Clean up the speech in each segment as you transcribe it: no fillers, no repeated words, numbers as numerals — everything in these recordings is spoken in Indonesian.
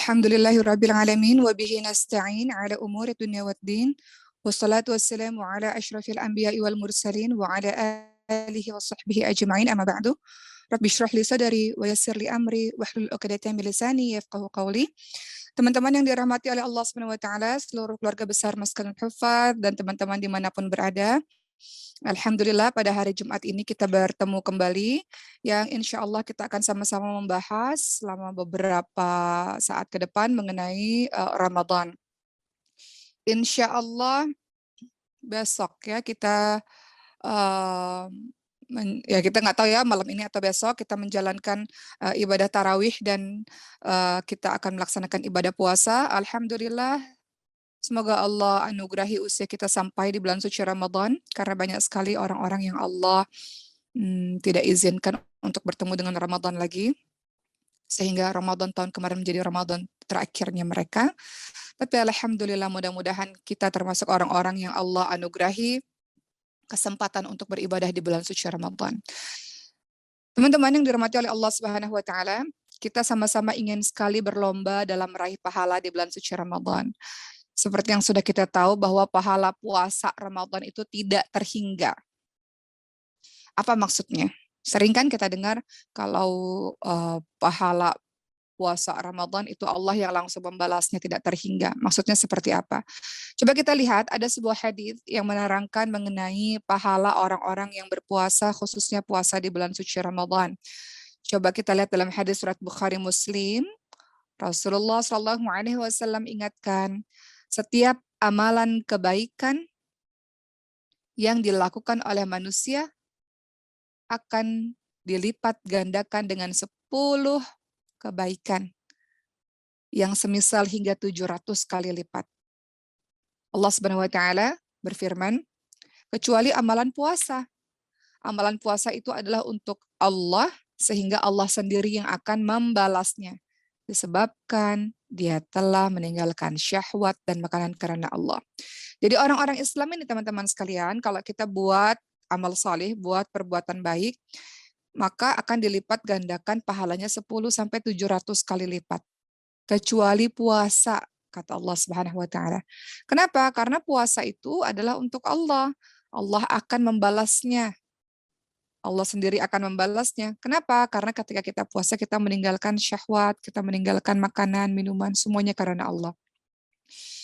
Alhamdulillahirabbil alamin wa bihi nasta'in ala umuri dunya waddin. Wassalatu wassalamu ala asyrafil anbiya'i wal mursalin wa ala alihi wa sahbihi ajma'in, amma ba'du. Rabbi shrah li sadari wa yassir li amri wahlul 'uqdatam min lisani yafqahu qawli. Teman-teman yang dirahmati oleh Allah Subhanahu wa taala, seluruh keluarga besar Maskanul Hufadz dan teman-teman dimanapun berada. Alhamdulillah pada hari Jumat ini kita bertemu kembali yang insya Allah kita akan sama-sama membahas selama beberapa saat ke depan mengenai Ramadan. Insya Allah besok ya kita ya kita nggak tahu ya malam ini atau besok kita menjalankan ibadah tarawih dan kita akan melaksanakan ibadah puasa. Alhamdulillah. Semoga Allah anugerahi usia kita sampai di bulan suci Ramadan, karena banyak sekali orang-orang yang Allah tidak izinkan untuk bertemu dengan Ramadan lagi, sehingga Ramadan tahun kemarin menjadi Ramadan terakhirnya mereka. Tapi alhamdulillah mudah-mudahan kita termasuk orang-orang yang Allah anugerahi kesempatan untuk beribadah di bulan suci Ramadan. Teman-teman yang dirahmati oleh Allah Subhanahu wa taala, kita sama-sama ingin sekali berlomba dalam meraih pahala di bulan suci Ramadan. Seperti yang sudah kita tahu bahwa pahala puasa Ramadan itu tidak terhingga. Apa maksudnya? Sering kan kita dengar kalau pahala puasa Ramadan itu Allah yang langsung membalasnya tidak terhingga. Maksudnya seperti apa? Coba kita lihat ada sebuah hadis yang menerangkan mengenai pahala orang-orang yang berpuasa, khususnya puasa di bulan suci Ramadan. Coba kita lihat dalam hadis surat Bukhari Muslim. Rasulullah SAW ingatkan, setiap amalan kebaikan yang dilakukan oleh manusia akan dilipat gandakan dengan 10 kebaikan yang semisal hingga 700 kali lipat. Allah Subhanahu wa taala berfirman, kecuali amalan puasa. Amalan puasa itu adalah untuk Allah, sehingga Allah sendiri yang akan membalasnya. Disebabkan dia telah meninggalkan syahwat dan makanan karena Allah. Jadi orang-orang Islam ini teman-teman sekalian, kalau kita buat amal salih, buat perbuatan baik, maka akan dilipat gandakan pahalanya 10 sampai 700 kali lipat. Kecuali puasa, kata Allah Subhanahu wa taala. Kenapa? Karena puasa itu adalah untuk Allah. Allah akan membalasnya. Allah sendiri akan membalasnya. Kenapa? Karena ketika kita puasa, kita meninggalkan syahwat, kita meninggalkan makanan, minuman, semuanya karena Allah.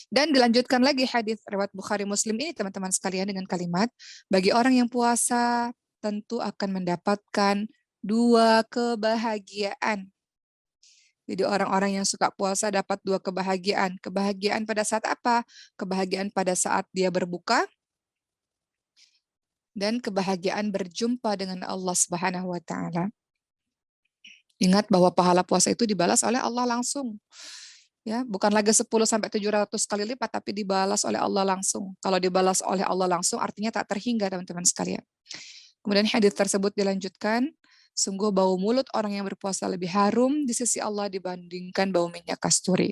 Dan dilanjutkan lagi hadis riwayat Bukhari Muslim ini teman-teman sekalian dengan kalimat, bagi orang yang puasa tentu akan mendapatkan 2 kebahagiaan. Jadi orang-orang yang suka puasa dapat 2 kebahagiaan. Kebahagiaan pada saat apa? Kebahagiaan pada saat dia berbuka, dan kebahagiaan berjumpa dengan Allah Subhanahu wa taala. Ingat bahwa pahala puasa itu dibalas oleh Allah langsung. Ya, bukan lagi 10 sampai 700 kali lipat, tapi dibalas oleh Allah langsung. Kalau dibalas oleh Allah langsung artinya tak terhingga teman-teman sekalian. Kemudian hadis tersebut dilanjutkan, sungguh bau mulut orang yang berpuasa lebih harum di sisi Allah dibandingkan bau minyak kasturi.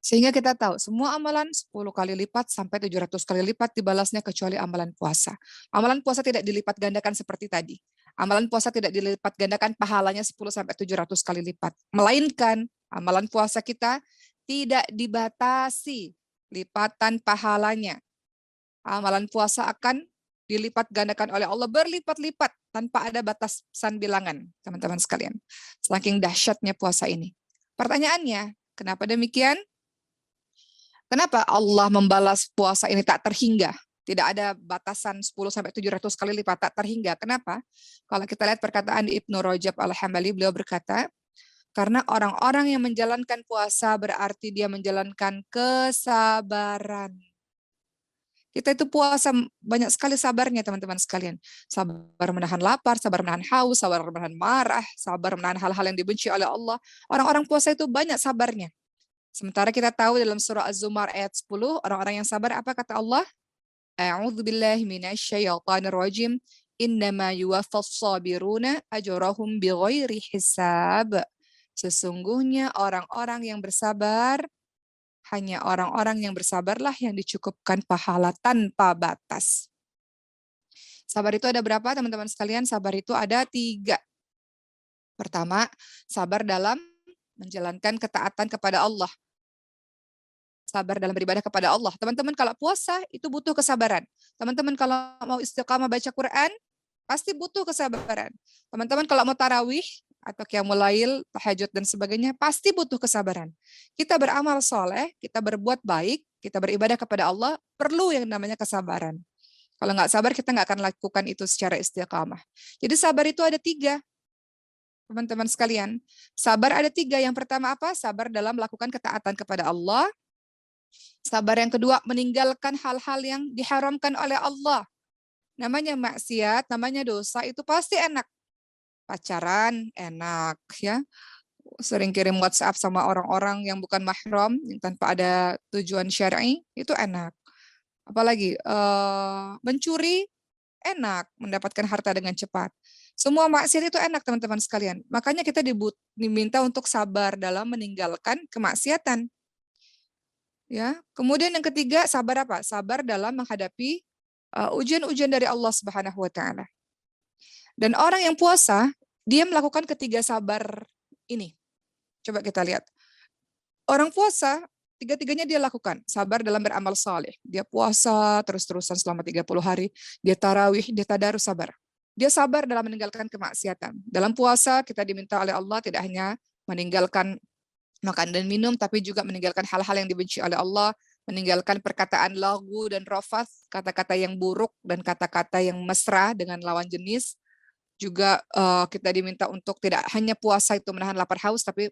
Sehingga kita tahu semua amalan 10 kali lipat sampai 700 kali lipat dibalasnya kecuali amalan puasa. Amalan puasa tidak dilipat gandakan seperti tadi. Amalan puasa tidak dilipat gandakan pahalanya 10 sampai 700 kali lipat. Melainkan amalan puasa kita tidak dibatasi lipatan pahalanya. Amalan puasa akan dilipat gandakan oleh Allah berlipat-lipat tanpa ada batasan bilangan, teman-teman sekalian. Saking dahsyatnya puasa ini. Pertanyaannya, kenapa demikian? Kenapa Allah membalas puasa ini tak terhingga? Tidak ada batasan 10 sampai 700 kali lipat, tak terhingga. Kenapa? Kalau kita lihat perkataan Ibnu Rajab Al-Hambali, beliau berkata, karena orang-orang yang menjalankan puasa berarti dia menjalankan kesabaran. Kita itu puasa banyak sekali sabarnya teman-teman sekalian. Sabar menahan lapar, sabar menahan haus, sabar menahan marah, sabar menahan hal-hal yang dibenci oleh Allah. Orang-orang puasa itu banyak sabarnya. Sementara kita tahu dalam surah Az-Zumar ayat 10, orang-orang yang sabar apa kata Allah? A'udzubillahi minasyaitonirrajim. Innama yuwaffas sabiruna ajrahum bighairi hisab. Sesungguhnya orang-orang yang bersabar, hanya orang-orang yang bersabarlah yang dicukupkan pahala tanpa batas. Sabar itu ada berapa teman-teman sekalian? Sabar itu ada 3. Pertama, sabar dalam menjalankan ketaatan kepada Allah. Sabar dalam beribadah kepada Allah. Teman-teman kalau puasa itu butuh kesabaran. Teman-teman kalau mau istiqamah baca Quran, pasti butuh kesabaran. Teman-teman kalau mau tarawih atau qiyamul lail, tahajud dan sebagainya, pasti butuh kesabaran. Kita beramal soleh, kita berbuat baik, kita beribadah kepada Allah, perlu yang namanya kesabaran. Kalau nggak sabar, kita nggak akan lakukan itu secara istiqamah. Jadi sabar itu ada 3, teman-teman sekalian. Sabar ada 3. Yang pertama apa? Sabar dalam melakukan ketaatan kepada Allah. Sabar yang kedua, meninggalkan hal-hal yang diharamkan oleh Allah. Namanya maksiat, namanya dosa, itu pasti enak. Pacaran, enak ya. Sering kirim WhatsApp sama orang-orang yang bukan mahram, yang tanpa ada tujuan syar'i, itu enak. Apalagi mencuri, enak. Mendapatkan harta dengan cepat. Semua maksiat itu enak, teman-teman sekalian. Makanya kita diminta untuk sabar dalam meninggalkan kemaksiatan. Ya, kemudian yang ketiga, sabar apa? Sabar dalam menghadapi ujian-ujian dari Allah Subhanahu wa taala. Dan orang yang puasa, dia melakukan ketiga sabar ini. Coba kita lihat. Orang puasa, tiga-tiganya dia lakukan. Sabar dalam beramal saleh. Dia puasa terus-terusan selama 30 hari. Dia tarawih, dia tadarus, sabar. Dia sabar dalam meninggalkan kemaksiatan. Dalam puasa kita diminta oleh Allah tidak hanya meninggalkan makan dan minum, tapi juga meninggalkan hal-hal yang dibenci oleh Allah, meninggalkan perkataan lagu dan rafath, kata-kata yang buruk dan kata-kata yang mesra dengan lawan jenis. Juga kita diminta untuk tidak hanya puasa itu menahan lapar haus, tapi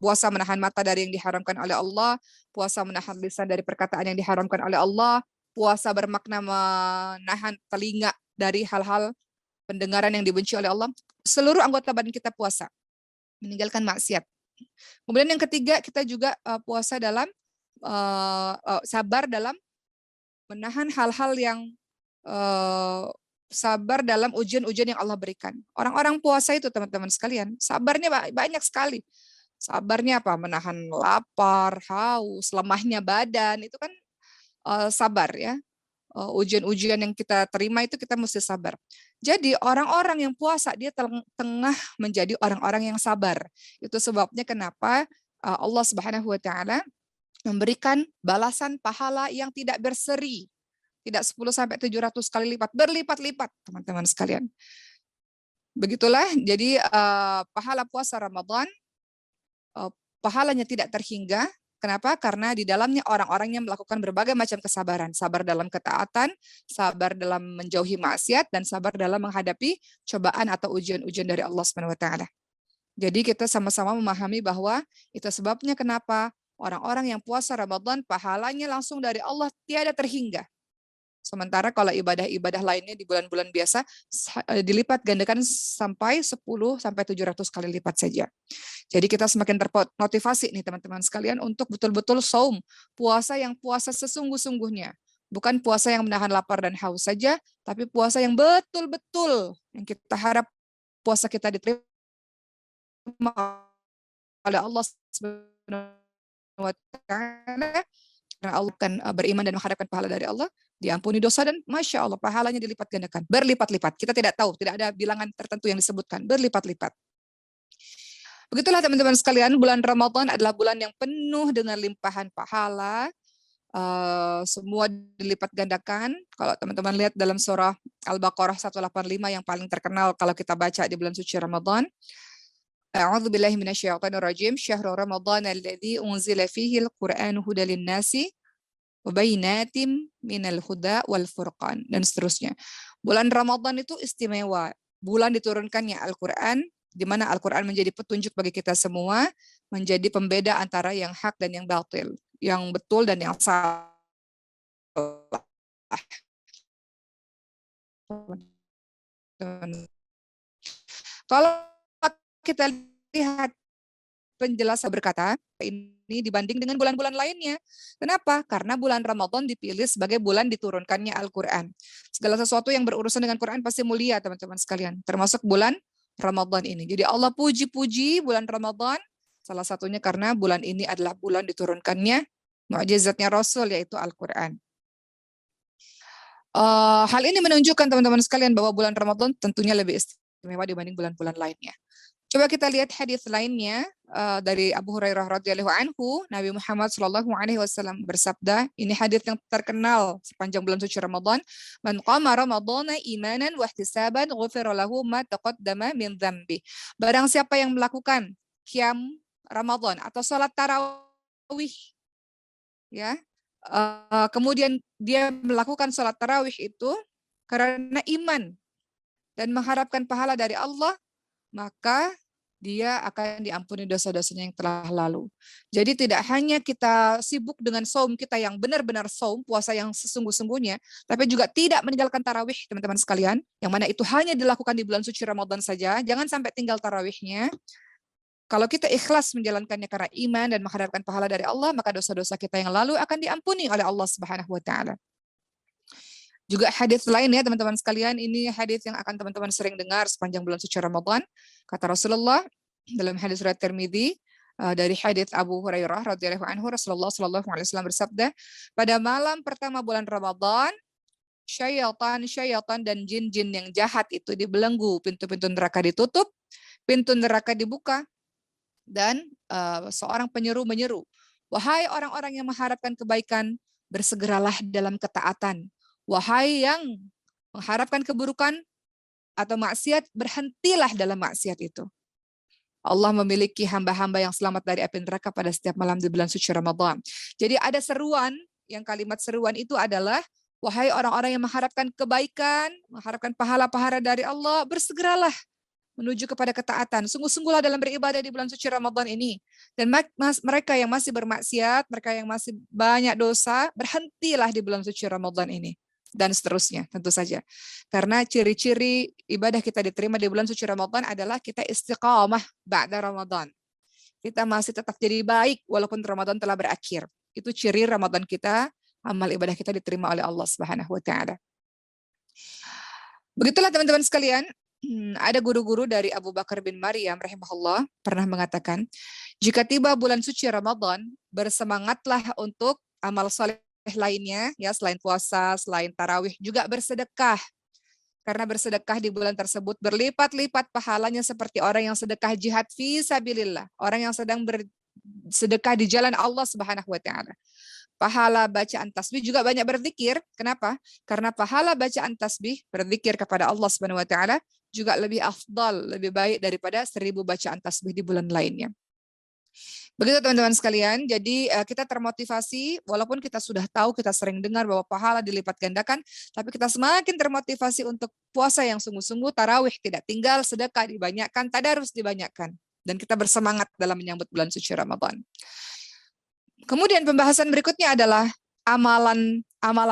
puasa menahan mata dari yang diharamkan oleh Allah, puasa menahan lisan dari perkataan yang diharamkan oleh Allah, puasa bermakna menahan telinga dari hal-hal pendengaran yang dibenci oleh Allah. Seluruh anggota badan kita puasa, meninggalkan maksiat. Kemudian yang ketiga, kita juga puasa dalam sabar dalam menahan hal-hal yang sabar dalam ujian-ujian yang Allah berikan. Orang-orang puasa itu, teman-teman sekalian, sabarnya banyak sekali. Sabarnya apa? Menahan lapar, haus, lemahnya badan, itu kan sabar ya. Ujian-ujian yang kita terima itu kita mesti sabar. Jadi orang-orang yang puasa dia tengah menjadi orang-orang yang sabar. Itu sebabnya kenapa Allah Subhanahu wa taala memberikan balasan pahala yang tidak berseri. Tidak 10 sampai 700 kali lipat, berlipat-lipat, teman-teman sekalian. Begitulah, jadi pahala puasa Ramadan pahalanya tidak terhingga. Kenapa? Karena di dalamnya orang-orang yang melakukan berbagai macam kesabaran. Sabar dalam ketaatan, sabar dalam menjauhi maksiat, dan sabar dalam menghadapi cobaan atau ujian-ujian dari Allah SWT. Jadi kita sama-sama memahami bahwa itu sebabnya kenapa orang-orang yang puasa Ramadan pahalanya langsung dari Allah tiada terhingga. Sementara kalau ibadah-ibadah lainnya di bulan-bulan biasa dilipat gandakan sampai 10 sampai 700 kali lipat saja. Jadi kita semakin termotivasi nih teman-teman sekalian untuk betul-betul saum, puasa yang puasa sesungguh-sungguhnya. Bukan puasa yang menahan lapar dan haus saja, tapi puasa yang betul-betul yang kita harap puasa kita diterima oleh Allah Subhanahu wa taala. Karena Allah kan beriman dan mengharapkan pahala dari Allah, diampuni dosa dan Masya Allah pahalanya dilipat gandakan, berlipat-lipat. Kita tidak tahu, tidak ada bilangan tertentu yang disebutkan, berlipat-lipat. Begitulah teman-teman sekalian, bulan Ramadan adalah bulan yang penuh dengan limpahan pahala, semua dilipat gandakan. Kalau teman-teman lihat dalam surah Al-Baqarah 185 yang paling terkenal kalau kita baca di bulan suci Ramadan, A'udzu billahi minasyaitonir rajim. Syahrul Ramadan alladzi unzila fihi al-Qur'anu hudal linnasi wa bayyinatin minal huda wal furqan, dan seterusnya. Bulan Ramadan itu istimewa. Bulan diturunkannya Al-Qur'an, di mana Al-Qur'an menjadi petunjuk bagi kita semua, menjadi pembeda antara yang hak dan yang batil, yang betul dan yang salah. Kalau kita lihat penjelasan berkata ini dibanding dengan bulan-bulan lainnya. Kenapa? Karena bulan Ramadan dipilih sebagai bulan diturunkannya Al-Quran. Segala sesuatu yang berurusan dengan Quran pasti mulia, teman-teman sekalian. Termasuk bulan Ramadan ini. Jadi Allah puji-puji bulan Ramadan. Salah satunya karena bulan ini adalah bulan diturunkannya mukjizatnya Rasul, yaitu Al-Quran. Hal ini menunjukkan teman-teman sekalian bahwa bulan Ramadan tentunya lebih istimewa dibanding bulan-bulan lainnya. Coba kita lihat hadis lainnya dari Abu Hurairah radhiyallahu anhu, Nabi Muhammad sallallahu alaihi wasallam bersabda, ini hadis yang terkenal sepanjang bulan suci Ramadan, "Man qama ramadhana imanan wa ihtisaban ghufira lahu ma taqaddama min dzambi." Barang siapa yang melakukan qiyam Ramadan atau salat tarawih, ya, kemudian dia melakukan salat tarawih itu karena iman dan mengharapkan pahala dari Allah, maka dia akan diampuni dosa-dosanya yang telah lalu. Jadi tidak hanya kita sibuk dengan saum kita yang benar-benar saum, puasa yang sesungguh-sungguhnya, tapi juga tidak meninggalkan tarawih, teman-teman sekalian, yang mana itu hanya dilakukan di bulan suci Ramadan saja, jangan sampai tinggal tarawihnya. Kalau kita ikhlas menjalankannya karena iman dan mengharapkan pahala dari Allah, maka dosa-dosa kita yang lalu akan diampuni oleh Allah Subhanahu wa taala. Juga hadis lain ya teman-teman sekalian, ini hadis yang akan teman-teman sering dengar sepanjang bulan suci Ramadan. Kata Rasulullah dalam hadis riwayat Tirmidzi dari hadis Abu Hurairah radhiyallahu anhu, Rasulullah sallallahu alaihi wasallam bersabda, pada malam pertama bulan Ramadan, syaitan dan jin-jin yang jahat itu dibelenggu, pintu-pintu neraka ditutup, pintu neraka dibuka, dan seorang penyeru menyeru, wahai orang-orang yang mengharapkan kebaikan, bersegeralah dalam ketaatan. Wahai yang mengharapkan keburukan atau maksiat, berhentilah dalam maksiat itu. Allah memiliki hamba-hamba yang selamat dari api neraka pada setiap malam di bulan suci Ramadan. Jadi ada seruan, yang kalimat seruan itu adalah, wahai orang-orang yang mengharapkan kebaikan, mengharapkan pahala-pahala dari Allah, bersegeralah menuju kepada ketaatan. Sungguh-sungguhlah dalam beribadah di bulan suci Ramadan ini. Dan mereka yang masih bermaksiat, mereka yang masih banyak dosa, berhentilah di bulan suci Ramadan ini. Dan seterusnya, tentu saja. Karena ciri-ciri ibadah kita diterima di bulan suci Ramadan adalah kita istiqamah ba'da Ramadan. Kita masih tetap jadi baik walaupun Ramadan telah berakhir. Itu ciri Ramadan kita, amal ibadah kita diterima oleh Allah Subhanahu wa taala. Begitulah teman-teman sekalian, ada guru-guru dari Abu Bakar bin Maryam rahimahullah pernah mengatakan, jika tiba bulan suci Ramadan, bersemangatlah untuk amal saleh lainnya, ya, selain puasa, selain tarawih, juga bersedekah. Karena bersedekah di bulan tersebut berlipat-lipat pahalanya seperti orang yang sedekah jihad fi sabilillah, orang yang sedang bersedekah di jalan Allah Subhanahu wa taala. Pahala bacaan tasbih juga banyak berzikir. Kenapa? Karena pahala bacaan tasbih, berzikir kepada Allah Subhanahu wa taala, juga lebih afdal, lebih baik daripada 1000 bacaan tasbih di bulan lainnya. Begitu teman-teman sekalian, jadi kita termotivasi, walaupun kita sudah tahu, kita sering dengar bahwa pahala dilipat gandakan, tapi kita semakin termotivasi untuk puasa yang sungguh-sungguh, tarawih tidak tinggal, sedekah dibanyakkan, tadarus dibanyakkan. Dan kita bersemangat dalam menyambut bulan suci Ramadan. Kemudian pembahasan berikutnya adalah amalan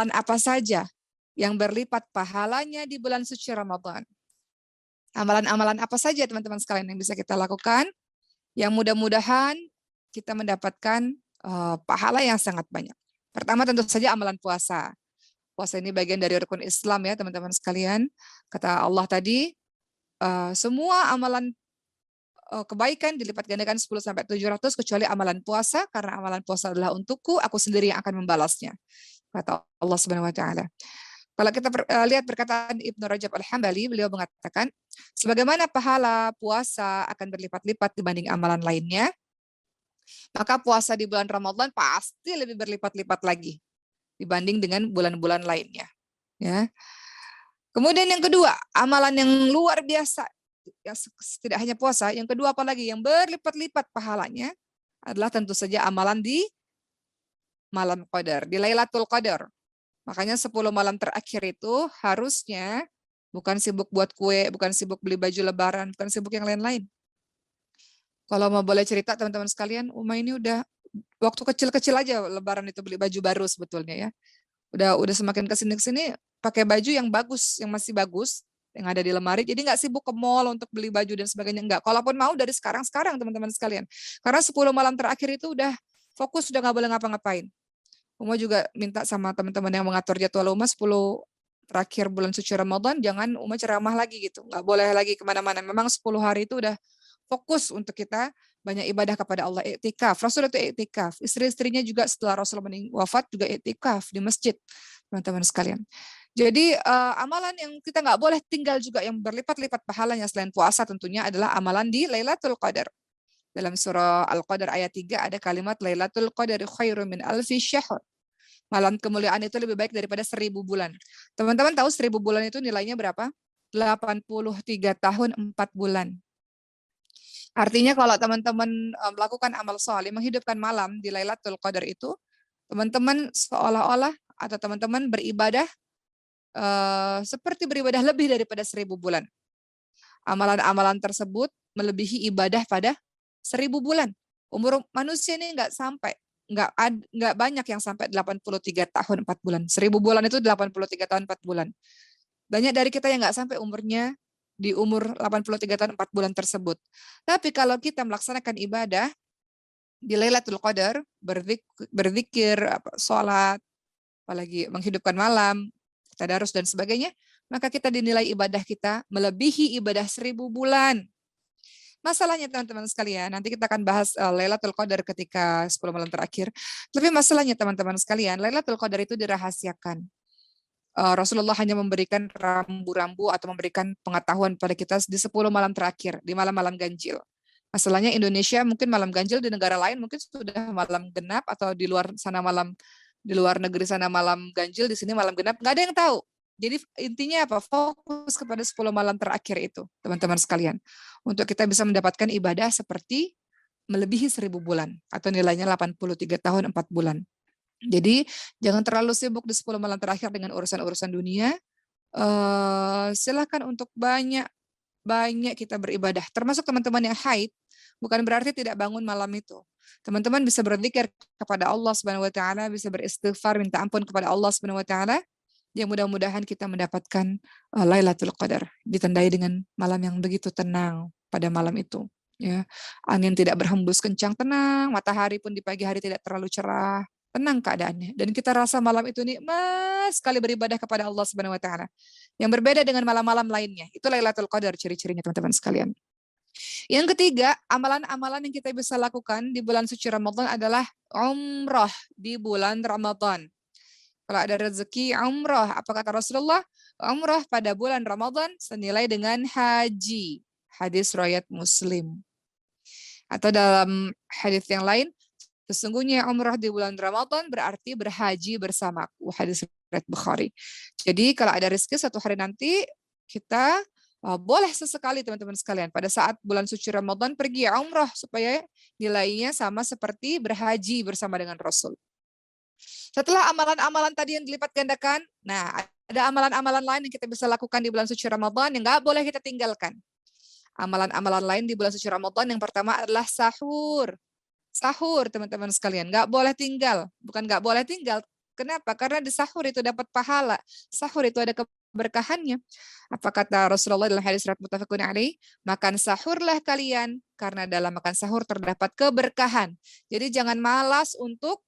apa saja yang berlipat pahalanya di bulan suci Ramadan. Amalan-amalan apa saja teman-teman sekalian yang bisa kita lakukan, yang mudah-mudahan kita mendapatkan pahala yang sangat banyak. Pertama tentu saja amalan puasa. Puasa ini bagian dari rukun Islam ya teman-teman sekalian. Kata Allah tadi, semua amalan kebaikan dilipat gandakan 10-700 kecuali amalan puasa, karena amalan puasa adalah untukku, aku sendiri yang akan membalasnya. Kata Allah Subhanahu wa taala. Kalau kita lihat perkataan Ibnu Rajab Al-Hambali, beliau mengatakan, sebagaimana pahala puasa akan berlipat-lipat dibanding amalan lainnya, maka puasa di bulan Ramadan pasti lebih berlipat-lipat lagi dibanding dengan bulan-bulan lainnya. Ya. Kemudian yang kedua, amalan yang luar biasa, yang tidak hanya puasa, yang kedua apalagi yang berlipat-lipat pahalanya adalah tentu saja amalan di malam Qadar, di Lailatul Qadar. Makanya 10 malam terakhir itu harusnya bukan sibuk buat kue, bukan sibuk beli baju lebaran, bukan sibuk yang lain-lain. Kalau mau boleh cerita teman-teman sekalian, Uma ini udah waktu kecil-kecil aja lebaran itu beli baju baru sebetulnya ya. Udah semakin kesini pakai baju yang bagus, yang masih bagus, yang ada di lemari. Jadi nggak sibuk ke mall untuk beli baju dan sebagainya, enggak. Kalaupun mau dari sekarang teman-teman sekalian. Karena 10 malam terakhir itu udah fokus, udah nggak boleh ngapa-ngapain. Uma juga minta sama teman-teman yang mengatur jadwal Uma 10 terakhir bulan suci Ramadan, jangan Uma ceramah lagi gitu. Nggak boleh lagi kemana-mana. Memang 10 hari itu udah fokus untuk kita banyak ibadah kepada Allah, iktikaf. Rasul itu iktikaf. Istri-istrinya juga setelah Rasul wafat juga iktikaf di masjid, teman-teman sekalian. Jadi amalan yang kita nggak boleh tinggal juga yang berlipat-lipat pahalanya selain puasa tentunya adalah amalan di Lailatul Qadar. Dalam surah Al-Qadar ayat 3 ada kalimat Lailatul Qadar khairum min alfi syahr. Malam kemuliaan itu lebih baik daripada 1000 bulan. Teman-teman tahu 1000 bulan itu nilainya berapa? 83 tahun 4 bulan. Artinya kalau teman-teman melakukan amal soleh, menghidupkan malam di Lailatul Qadar itu, teman-teman seolah-olah atau teman-teman beribadah seperti beribadah lebih daripada 1000 bulan. Amalan-amalan tersebut melebihi ibadah pada 1000 bulan. Umur manusia ini nggak sampai, nggak banyak yang sampai 83 tahun 4 bulan. 1000 bulan itu 83 tahun 4 bulan. Banyak dari kita yang nggak sampai umurnya di umur 83 tahun 4 bulan tersebut. Tapi kalau kita melaksanakan ibadah di Lailatul Qadar, berzikir, sholat, apalagi menghidupkan malam, tadarus dan sebagainya, maka kita dinilai ibadah kita melebihi ibadah 1000 bulan. Masalahnya teman-teman sekalian, nanti kita akan bahas Lailatul Qadar ketika 10 malam terakhir. Tapi masalahnya teman-teman sekalian, Lailatul Qadar itu dirahasiakan. Rasulullah hanya memberikan rambu-rambu atau memberikan pengetahuan pada kita di 10 malam terakhir, di malam-malam ganjil. Masalahnya Indonesia mungkin malam ganjil, di negara lain mungkin sudah malam genap, atau di luar sana di luar negeri sana malam ganjil, di sini malam genap, nggak ada yang tahu. Jadi intinya apa? Fokus kepada 10 malam terakhir itu, teman-teman sekalian. Untuk kita bisa mendapatkan ibadah seperti melebihi 1000 bulan, atau nilainya 83 tahun 4 bulan. Jadi jangan terlalu sibuk di 10 malam terakhir dengan urusan-urusan dunia. Silakan untuk banyak kita beribadah. Termasuk teman-teman yang haid, bukan berarti tidak bangun malam itu. Teman-teman bisa berzikir kepada Allah Subhanahu wa taala, bisa beristighfar, minta ampun kepada Allah Subhanahu wa taala. Yang mudah-mudahan kita mendapatkan Lailatul Qadar, ditandai dengan malam yang begitu tenang pada malam itu. Ya, angin tidak berhembus kencang, tenang. Matahari pun di pagi hari tidak terlalu cerah, tenang keadaannya. Dan kita rasa malam itu nikmat sekali beribadah kepada Allah Subhanahu wa taala. Yang berbeda dengan malam-malam lainnya. Itu Lailatul Qadar ciri-cirinya teman-teman sekalian. Yang ketiga, amalan-amalan yang kita bisa lakukan di bulan suci Ramadan adalah umrah di bulan Ramadan. Kalau ada rezeki umrah, apa kata Rasulullah? Umrah pada bulan Ramadan senilai dengan haji. Hadis riwayat Muslim. Atau dalam hadis yang lain, sesungguhnya umrah di bulan Ramadan berarti berhaji bersamaku. Hadis riwayat Bukhari. Jadi kalau ada rezeki satu hari nanti, kita boleh sesekali teman-teman sekalian pada saat bulan suci Ramadan pergi umrah supaya nilainya sama seperti berhaji bersama dengan Rasul. Setelah amalan-amalan tadi yang dilipat gandakan, nah ada amalan-amalan lain yang kita bisa lakukan di bulan suci Ramadan yang nggak boleh kita tinggalkan. Amalan-amalan lain di bulan suci Ramadan yang pertama adalah sahur. Sahur teman-teman sekalian, nggak boleh tinggal. Bukan nggak boleh tinggal, kenapa? Karena di sahur itu dapat pahala. Sahur itu ada keberkahannya. Apa kata Rasulullah dalam hadis riwayat muttafaqun alaih? Makan sahurlah kalian, karena dalam makan sahur terdapat keberkahan. Jadi jangan malas untuk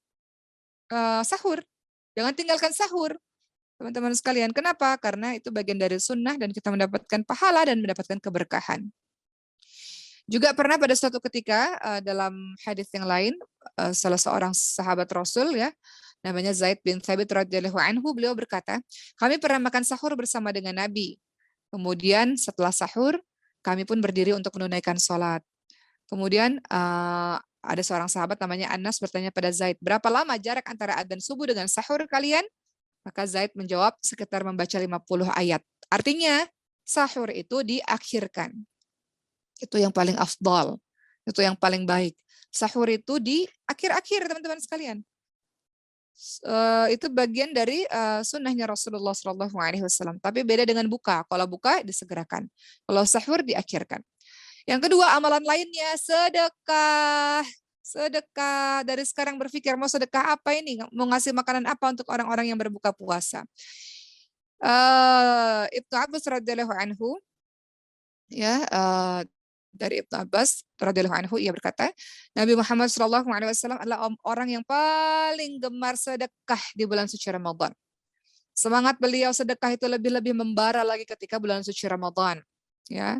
sahur. Jangan tinggalkan sahur, teman-teman sekalian. Kenapa? Karena itu bagian dari sunnah dan kita mendapatkan pahala dan mendapatkan keberkahan. Juga pernah pada suatu ketika dalam hadis yang lain, salah seorang sahabat Rasul ya, namanya Zaid bin Thabit radhiyallahu anhu, beliau berkata, kami pernah makan sahur bersama dengan Nabi. Kemudian setelah sahur, kami pun berdiri untuk menunaikan sholat. Kemudian ada seorang sahabat namanya Anas bertanya pada Zaid, berapa lama jarak antara adzan subuh dengan sahur kalian? Maka Zaid menjawab sekitar membaca 50 ayat. Artinya sahur itu diakhirkan. Itu yang paling afdal. Itu yang paling baik. Sahur itu di akhir-akhir teman-teman sekalian. Itu bagian dari sunnahnya Rasulullah SAW. Tapi beda dengan buka. Kalau buka disegerakan. Kalau sahur diakhirkan. Yang kedua, amalan lainnya sedekah. Sedekah. Dari sekarang berpikir mau sedekah apa ini? Mau ngasih makanan apa untuk orang-orang yang berbuka puasa? Ibnu Abbas radhiyallahu anhu, ya, dari Ibnu Abbas radhiyallahu anhu, ia berkata, Nabi Muhammad SAW adalah orang yang paling gemar sedekah di bulan suci Ramadan. Semangat beliau sedekah itu lebih-lebih membara lagi ketika bulan suci Ramadan. Ya,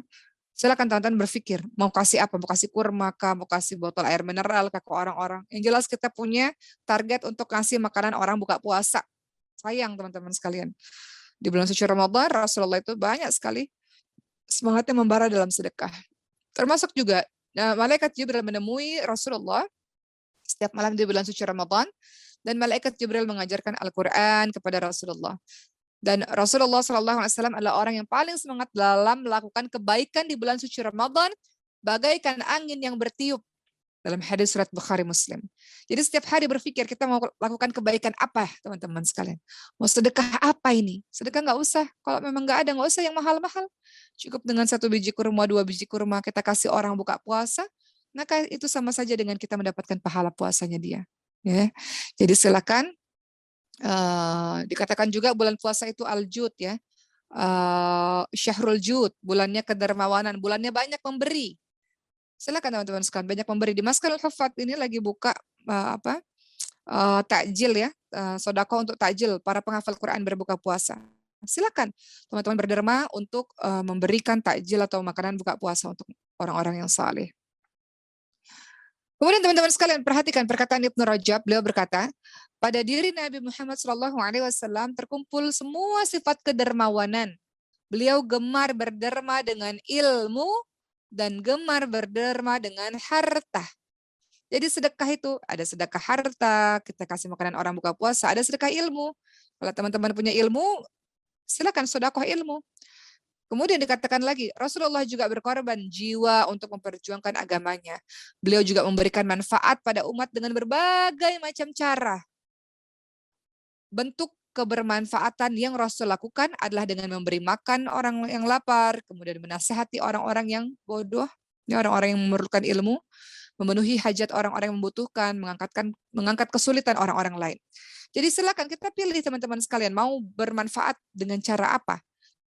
silakan teman-teman berpikir, mau kasih apa? Mau kasih kurma kah? Mau kasih botol air mineral kah ke orang-orang? Yang jelas kita punya target untuk kasih makanan orang buka puasa. Sayang teman-teman sekalian. Di bulan suci Ramadan, Rasulullah itu banyak sekali semangatnya membara dalam sedekah. Termasuk juga malaikat Jibril menemui Rasulullah setiap malam di bulan suci Ramadan, dan malaikat Jibril mengajarkan Al-Quran kepada Rasulullah. Dan Rasulullah SAW adalah orang yang paling semangat dalam melakukan kebaikan di bulan suci Ramadan, bagaikan angin yang bertiup, dalam hadis surat Bukhari Muslim. Jadi setiap hari berpikir kita mau lakukan kebaikan apa, teman-teman sekalian. Mau sedekah apa ini? Sedekah nggak usah. Kalau memang nggak ada, nggak usah yang mahal-mahal. Cukup dengan 1 biji kurma, 2 biji kurma kita kasih orang buka puasa, maka itu sama saja dengan kita mendapatkan pahala puasanya dia. Ya, jadi silakan. Dikatakan juga bulan puasa itu al-jud ya. Syahrul jud, bulannya kedermawanan, bulannya banyak memberi. Silakan teman-teman sekalian, banyak memberi. Di Maskanul Huffaz ini lagi buka takjil ya, sedekah untuk takjil para penghafal Quran berbuka puasa. Silakan teman-teman berderma untuk memberikan takjil atau makanan buka puasa untuk orang-orang yang saleh. Kemudian teman-teman sekalian perhatikan perkataan Ibnu Rajab, beliau berkata, pada diri Nabi Muhammad SAW terkumpul semua sifat kedermawanan. Beliau gemar berderma dengan ilmu dan gemar berderma dengan harta. Jadi sedekah itu ada sedekah harta, kita kasih makanan orang buka puasa, ada sedekah ilmu. Kalau teman-teman punya ilmu, silakan sedekah ilmu. Kemudian dikatakan lagi, Rasulullah juga berkorban jiwa untuk memperjuangkan agamanya. Beliau juga memberikan manfaat pada umat dengan berbagai macam cara. Bentuk kebermanfaatan yang Rasul lakukan adalah dengan memberi makan orang yang lapar, kemudian menasihati orang-orang yang bodoh, orang-orang yang memerlukan ilmu, memenuhi hajat orang-orang yang membutuhkan, mengangkat kesulitan orang-orang lain. Jadi silakan kita pilih teman-teman sekalian, mau bermanfaat dengan cara apa?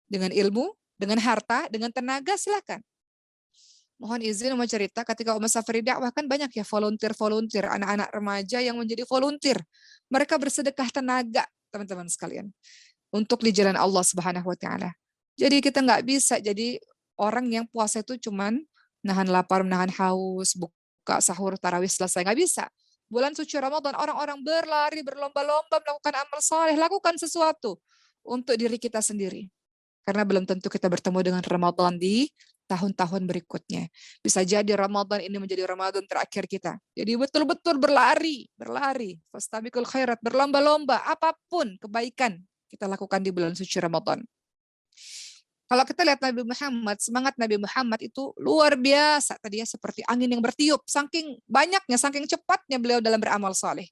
Dengan ilmu, dengan harta, dengan tenaga, silakan. Mohon izin mau cerita, ketika Umar Safari dakwah kan banyak ya volunteer, anak-anak remaja yang menjadi volunteer. Mereka bersedekah tenaga, teman-teman sekalian, untuk di jalan Allah Subhanahu wa taala. Jadi kita nggak bisa jadi orang yang puasa itu cuman nahan lapar, menahan haus, buka sahur, tarawih selesai, nggak bisa. Bulan suci Ramadan orang-orang berlari, berlomba-lomba melakukan amal saleh, lakukan sesuatu untuk diri kita sendiri. Karena belum tentu kita bertemu dengan Ramadan di tahun-tahun berikutnya. Bisa jadi Ramadan ini menjadi Ramadan terakhir kita. Jadi betul-betul berlari. Fastabiqul khairat, berlomba-lomba. Apapun kebaikan kita lakukan di bulan suci Ramadan. Kalau kita lihat Nabi Muhammad, semangat Nabi Muhammad itu luar biasa. Tadi ya seperti angin yang bertiup. Saking banyaknya, saking cepatnya beliau dalam beramal saleh.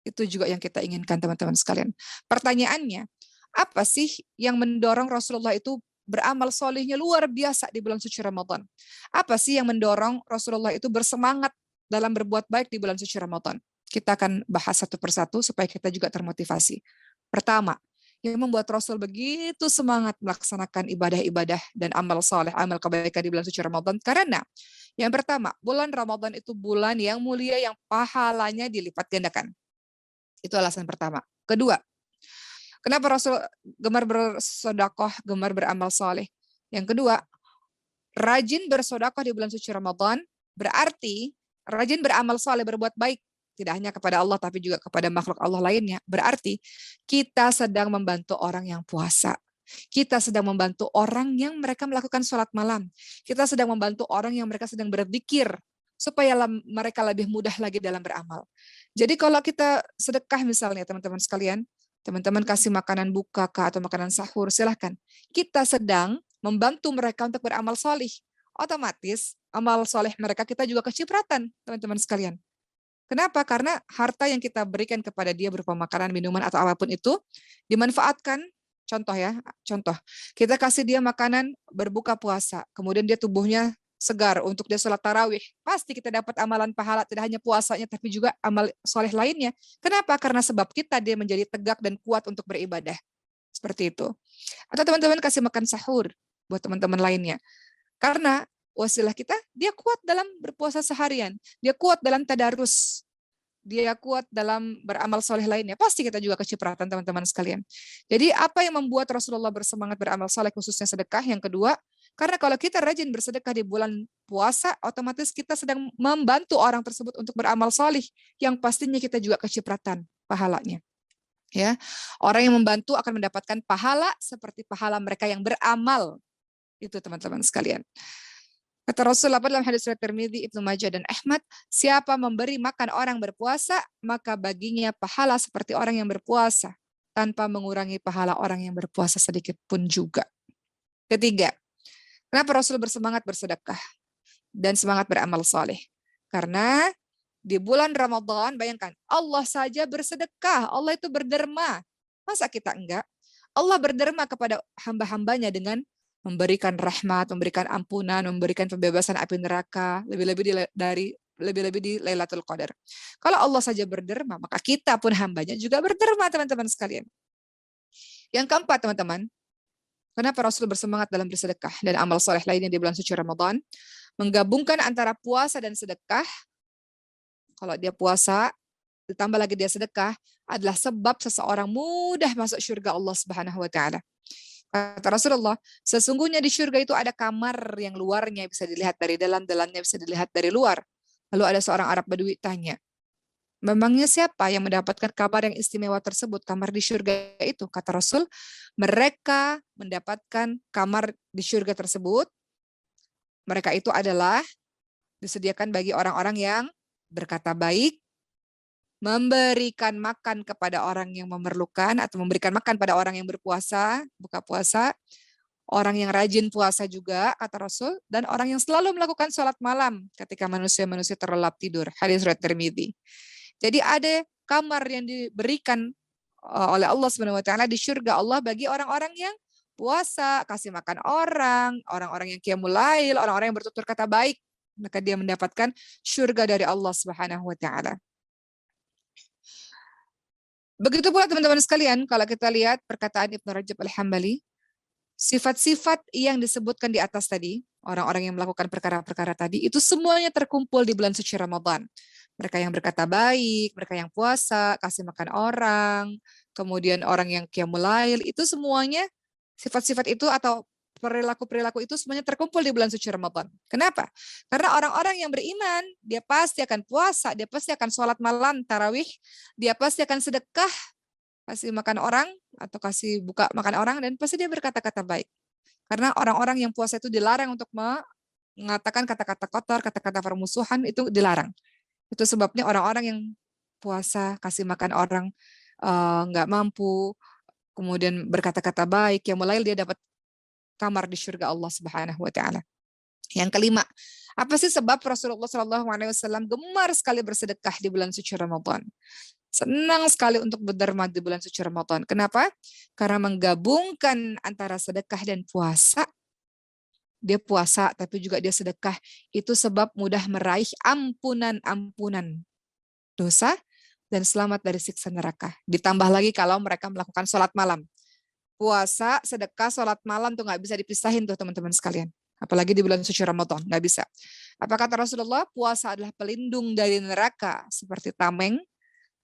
Itu juga yang kita inginkan teman-teman sekalian. Pertanyaannya, apa sih yang mendorong Rasulullah itu beramal solehnya luar biasa di bulan suci Ramadan? Apa sih yang mendorong Rasulullah itu bersemangat dalam berbuat baik di bulan suci Ramadan? Kita akan bahas satu persatu supaya kita juga termotivasi. Pertama, yang membuat Rasul begitu semangat melaksanakan ibadah-ibadah dan amal soleh, amal kebaikan di bulan suci Ramadan. Karena yang pertama, bulan Ramadan itu bulan yang mulia yang pahalanya dilipat gandakan. Itu alasan pertama. Kedua, kenapa Rasul gemar bersedekah, gemar beramal soleh? Yang kedua, rajin bersedekah di bulan suci Ramadan berarti rajin beramal soleh, berbuat baik. Tidak hanya kepada Allah, tapi juga kepada makhluk Allah lainnya. Berarti kita sedang membantu orang yang puasa. Kita sedang membantu orang yang mereka melakukan sholat malam. Kita sedang membantu orang yang mereka sedang berzikir supaya mereka lebih mudah lagi dalam beramal. Jadi kalau kita sedekah misalnya teman-teman sekalian, teman-teman kasih makanan buka atau makanan sahur, silahkan. Kita sedang membantu mereka untuk beramal soleh. Otomatis amal soleh mereka kita juga kecipratan, teman-teman sekalian. Kenapa? Karena harta yang kita berikan kepada dia berupa makanan, minuman, atau apapun itu, dimanfaatkan. Contoh, kita kasih dia makanan berbuka puasa, kemudian dia tubuhnya segar untuk dia sholat tarawih. Pasti kita dapat amalan pahala, tidak hanya puasanya, tapi juga amal soleh lainnya. Kenapa? Karena sebab kita dia menjadi tegak dan kuat untuk beribadah. Seperti itu. Atau teman-teman kasih makan sahur buat teman-teman lainnya. Karena wasilah kita, dia kuat dalam berpuasa seharian. Dia kuat dalam tadarus. Dia kuat dalam beramal soleh lainnya. Pasti kita juga kecipratan teman-teman sekalian. Jadi apa yang membuat Rasulullah bersemangat beramal soleh khususnya sedekah? Yang kedua, karena kalau kita rajin bersedekah di bulan puasa, otomatis kita sedang membantu orang tersebut untuk beramal soleh. Yang pastinya kita juga kecipratan pahalanya. Ya, orang yang membantu akan mendapatkan pahala seperti pahala mereka yang beramal. Itu teman-teman sekalian. Kata Rasulullah dalam hadis riwayat Tirmidzi, Ibnu Majah dan Ahmad, siapa memberi makan orang berpuasa, maka baginya pahala seperti orang yang berpuasa tanpa mengurangi pahala orang yang berpuasa sedikit pun juga. Ketiga, kenapa Rasul bersemangat bersedekah dan semangat beramal soleh? Karena di bulan Ramadan, bayangkan, Allah saja bersedekah, Allah itu berderma. Masa kita enggak? Allah berderma kepada hamba-hambanya dengan memberikan rahmat, memberikan ampunan, memberikan pembebasan api neraka, lebih-lebih di Lailatul Qadar. Kalau Allah saja berderma, maka kita pun hambanya juga berderma, teman-teman sekalian. Yang keempat, teman-teman, kenapa Rasul bersemangat dalam bersedekah dan amal soleh lainnya di bulan suci Ramadan? Menggabungkan antara puasa dan sedekah. Kalau dia puasa, ditambah lagi dia sedekah, adalah sebab seseorang mudah masuk surga Allah Subhanahu wa taala. Kata Rasulullah, sesungguhnya di surga itu ada kamar yang luarnya bisa dilihat dari dalam, dalamnya bisa dilihat dari luar. Lalu ada seorang Arab Badui tanya, memangnya siapa yang mendapatkan kabar yang istimewa tersebut, kamar di surga itu? Kata Rasul, mereka mendapatkan kamar di surga tersebut, mereka itu adalah disediakan bagi orang-orang yang berkata baik, memberikan makan kepada orang yang memerlukan, atau memberikan makan pada orang yang berpuasa, buka puasa, orang yang rajin puasa juga, kata Rasul, dan orang yang selalu melakukan sholat malam ketika manusia-manusia terlelap tidur. Hadis riwayat Tirmidzi. Jadi ada kamar yang diberikan oleh Allah Subhanahu wa taala di surga Allah bagi orang-orang yang puasa, kasih makan orang, orang-orang yang qiyamul lail, orang-orang yang bertutur kata baik, maka dia mendapatkan surga dari Allah Subhanahu wa taala. Begitu pula teman-teman sekalian, kalau kita lihat perkataan Ibnu Rajab Al-Hambali, sifat-sifat yang disebutkan di atas tadi, orang-orang yang melakukan perkara-perkara tadi, itu semuanya terkumpul di bulan suci Ramadan. Mereka yang berkata baik, mereka yang puasa, kasih makan orang, kemudian orang yang qiyamul lail, itu semuanya, sifat-sifat itu atau perilaku-perilaku itu semuanya terkumpul di bulan suci Ramadan. Kenapa? Karena orang-orang yang beriman, dia pasti akan puasa, dia pasti akan sholat malam, tarawih, dia pasti akan sedekah, kasih makan orang, atau kasih buka makan orang, dan pasti dia berkata-kata baik. Karena orang-orang yang puasa itu dilarang untuk mengatakan kata-kata kotor, kata-kata permusuhan, itu dilarang. Itu sebabnya orang-orang yang puasa, kasih makan orang nggak mampu, kemudian berkata-kata baik, yang mulai dia dapat kamar di surga Allah Subhanahu wa taala. Yang kelima, apa sih sebab Rasulullah SAW gemar sekali bersedekah di bulan suci Ramadan? Senang sekali untuk berderma di bulan suci Ramadan. Kenapa? Karena menggabungkan antara sedekah dan puasa. Dia puasa tapi juga dia sedekah. Itu sebab mudah meraih ampunan-ampunan dosa dan selamat dari siksa neraka. Ditambah lagi kalau mereka melakukan sholat malam. Puasa, sedekah, sholat malam tuh nggak bisa dipisahin tuh teman-teman sekalian. Apalagi di bulan suci Ramadan, nggak bisa. Apa kata Rasulullah? Puasa adalah pelindung dari neraka. Seperti tameng,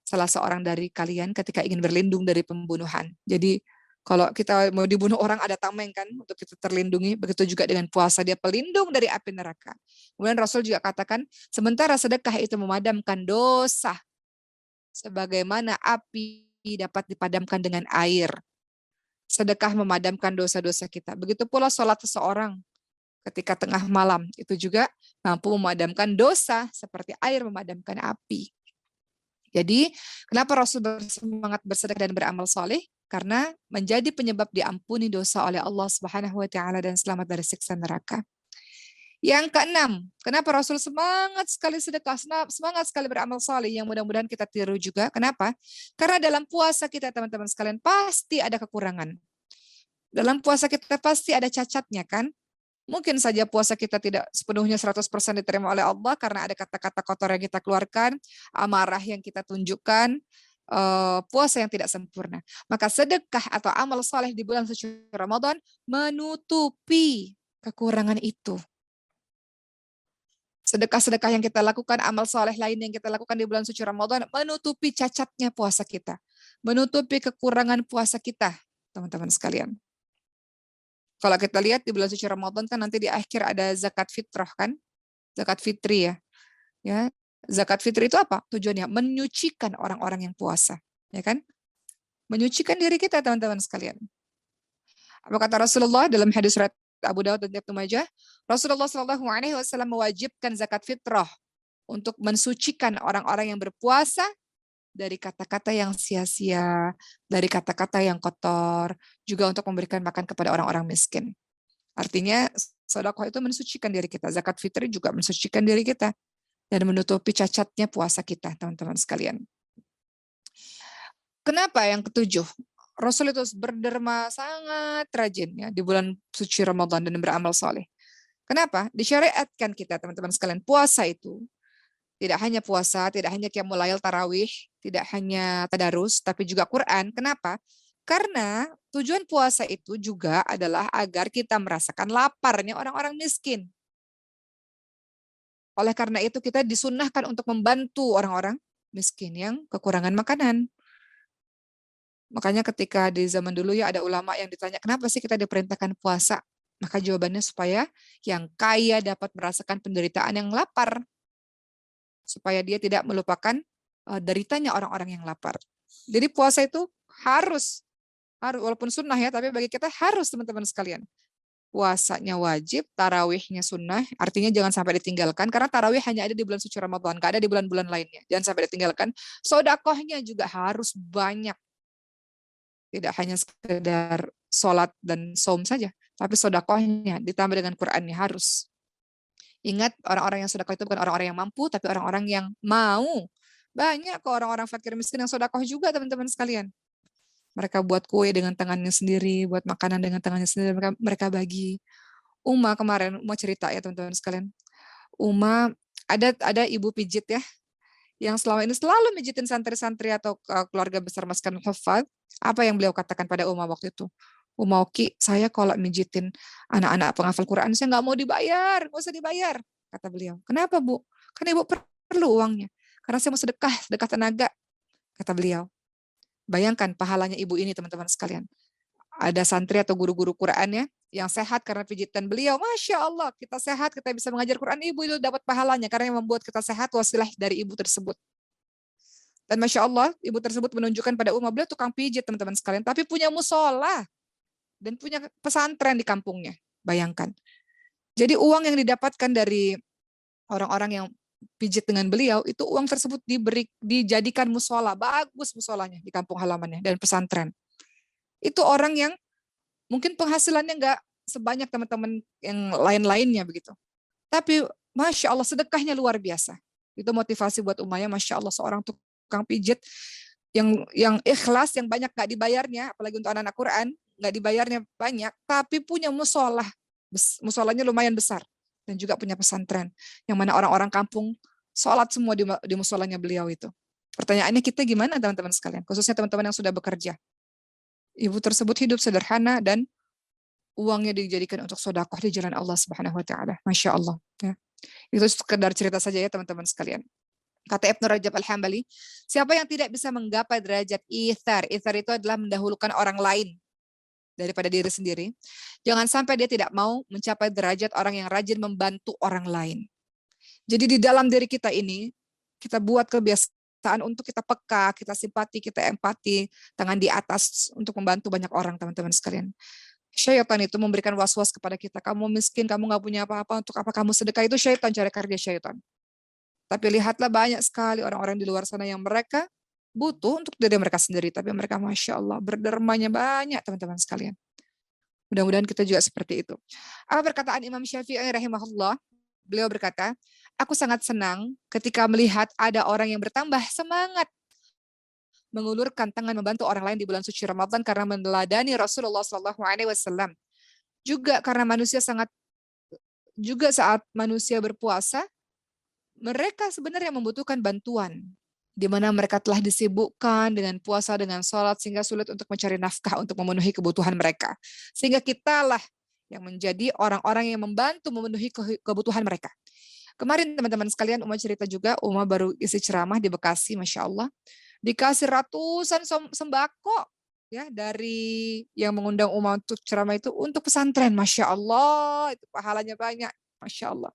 salah seorang dari kalian ketika ingin berlindung dari pembunuhan. Jadi kalau kita mau dibunuh orang ada tameng kan untuk kita terlindungi. Begitu juga dengan puasa, dia pelindung dari api neraka. Kemudian Rasul juga katakan, sementara sedekah itu memadamkan dosa, sebagaimana api dapat dipadamkan dengan air. Sedekah memadamkan dosa-dosa kita. Begitu pula sholat seseorang ketika tengah malam, itu juga mampu memadamkan dosa seperti air memadamkan api. Jadi, kenapa Rasul bersemangat bersedekah dan beramal soleh? Karena menjadi penyebab diampuni dosa oleh Allah Subhanahu wa taala dan selamat dari siksa neraka. Yang keenam, kenapa Rasul semangat sekali sedekah, semangat sekali beramal soleh, yang mudah-mudahan kita tiru juga. Kenapa? Karena dalam puasa kita, teman-teman sekalian, pasti ada kekurangan. Dalam puasa kita pasti ada cacatnya kan? Mungkin saja puasa kita tidak sepenuhnya 100% diterima oleh Allah karena ada kata-kata kotor yang kita keluarkan, amarah yang kita tunjukkan, puasa yang tidak sempurna. Maka sedekah atau amal soleh di bulan suci Ramadan menutupi kekurangan itu. Sedekah-sedekah yang kita lakukan, amal soleh lain yang kita lakukan di bulan suci Ramadan menutupi cacatnya puasa kita, menutupi kekurangan puasa kita, teman-teman sekalian. Kalau kita lihat di bulan suci Ramadan kan nanti di akhir ada zakat fitrah kan? Zakat fitri ya. Zakat fitri itu apa? Tujuannya menyucikan orang-orang yang puasa, ya kan? menyucikan diri kita, teman-teman sekalian. Apa kata Rasulullah dalam hadis riwayat Abu Dawud dan Ibnu Majah? Rasulullah Shallallahu Alaihi Wasallam mewajibkan zakat fitrah untuk mensucikan orang-orang yang berpuasa dari kata-kata yang sia-sia, dari kata-kata yang kotor, juga untuk memberikan makan kepada orang-orang miskin. Artinya sedekah itu mensucikan diri kita, zakat fitri juga mensucikan diri kita dan menutupi cacatnya puasa kita, teman-teman sekalian. Kenapa yang ketujuh? Rasul itu berderma sangat rajin ya di bulan suci Ramadan dan beramal soleh. Kenapa? Disyariatkan kita, teman-teman sekalian, puasa itu tidak hanya puasa, tidak hanya qiyamul lail, tarawih, tidak hanya tadarus, tapi juga Quran. Kenapa? Karena tujuan puasa itu juga adalah agar kita merasakan laparnya orang-orang miskin. Oleh karena itu kita disunnahkan untuk membantu orang-orang miskin yang kekurangan makanan. Makanya ketika di zaman dulu ya ada ulama yang ditanya, kenapa sih kita diperintahkan puasa? Maka jawabannya supaya yang kaya dapat merasakan penderitaan yang lapar. Supaya dia tidak melupakan deritanya orang-orang yang lapar. Jadi puasa itu harus walaupun sunnah ya, tapi bagi kita harus, teman-teman sekalian. Puasanya wajib, tarawihnya sunnah, artinya jangan sampai ditinggalkan, karena tarawih hanya ada di bulan suci Ramadan, nggak ada di bulan-bulan lainnya. Jangan sampai ditinggalkan. Sodakohnya juga harus banyak. Tidak hanya sekedar sholat dan saum saja, tapi sodakohnya ditambah dengan Qur'annya harus. Ingat, orang-orang yang sedekah itu bukan orang-orang yang mampu, tapi orang-orang yang mau. Banyak kok orang-orang fakir miskin yang sedekah juga, teman-teman sekalian. Mereka buat kue dengan tangannya sendiri, buat makanan dengan tangannya sendiri, mereka bagi. Kemarin, Uma cerita ya teman-teman sekalian. Uma ada ibu pijit ya, yang selama ini selalu mijitin santri-santri atau keluarga besar Maskan Hufad. Apa yang beliau katakan pada Uma waktu itu? Uma, Oki, saya kalau mijitin anak-anak penghafal Quran, saya nggak mau dibayar, nggak usah dibayar, kata beliau. Kenapa, Bu? Karena Ibu perlu uangnya. Karena saya mau sedekah tenaga, kata beliau. Bayangkan pahalanya ibu ini, teman-teman sekalian. Ada santri atau guru-guru Quran ya, yang sehat karena pijitan beliau. Masya Allah, kita sehat, kita bisa mengajar Quran, ibu itu dapat pahalanya. Karena yang membuat kita sehat wasilah dari ibu tersebut. Dan Masya Allah, ibu tersebut menunjukkan pada Uma, beliau tukang pijit, teman-teman sekalian. Tapi punya musola dan punya pesantren di kampungnya. Bayangkan. Jadi uang yang didapatkan dari orang-orang yang pijit dengan beliau, itu uang tersebut dijadikan musola. Bagus musolanya di kampung halamannya dan pesantren. Itu orang yang mungkin penghasilannya nggak sebanyak teman-teman yang lain-lainnya begitu. Tapi Masya Allah sedekahnya luar biasa. Itu motivasi buat Umayyah, Masya Allah seorang tukang pijit yang ikhlas, yang banyak nggak dibayarnya, apalagi untuk anak-anak Quran, nggak dibayarnya banyak, tapi punya musola. Musolanya lumayan besar. Dan juga punya pesantren. Yang mana orang-orang kampung sholat semua di musolanya beliau itu. Pertanyaannya kita gimana teman-teman sekalian? Khususnya teman-teman yang sudah bekerja. Ibu tersebut hidup sederhana dan uangnya dijadikan untuk sodakoh di jalan Allah Subhanahu Wa Taala. Masya Allah. Ya. Itu sekedar cerita saja ya teman-teman sekalian. Kata Ibnu Rajab Al-Hambali, siapa yang tidak bisa menggapai derajat ithar itu adalah mendahulukan orang lain daripada diri sendiri. Jangan sampai dia tidak mau mencapai derajat orang yang rajin membantu orang lain. Jadi di dalam diri kita ini, kita buat kebiasaan untuk kita peka, kita simpati, kita empati, tangan di atas untuk membantu banyak orang, teman-teman sekalian. Syaitan itu memberikan was-was kepada kita. Kamu miskin, kamu nggak punya apa-apa, untuk apa kamu sedekah? Itu syaitan, cara kerja syaitan. Tapi lihatlah banyak sekali orang-orang di luar sana yang mereka butuh untuk diri mereka sendiri. Tapi mereka Masya Allah berdermanya banyak, teman-teman sekalian. Mudah-mudahan kita juga seperti itu. Apa perkataan Imam Syafi'i rahimahullah? Beliau berkata, aku sangat senang ketika melihat ada orang yang bertambah semangat mengulurkan tangan membantu orang lain di bulan suci Ramadan karena meneladani Rasulullah SAW. Juga karena saat manusia berpuasa, mereka sebenarnya membutuhkan bantuan, di mana mereka telah disibukkan dengan puasa, dengan sholat, sehingga sulit untuk mencari nafkah untuk memenuhi kebutuhan mereka. Sehingga kitalah yang menjadi orang-orang yang membantu memenuhi kebutuhan mereka. Kemarin teman-teman sekalian, Uma cerita juga, Uma baru isi ceramah di Bekasi, Masya Allah. Dikasih ratusan sembako ya dari yang mengundang Uma untuk ceramah itu untuk pesantren. Masya Allah, itu pahalanya banyak. Masya Allah.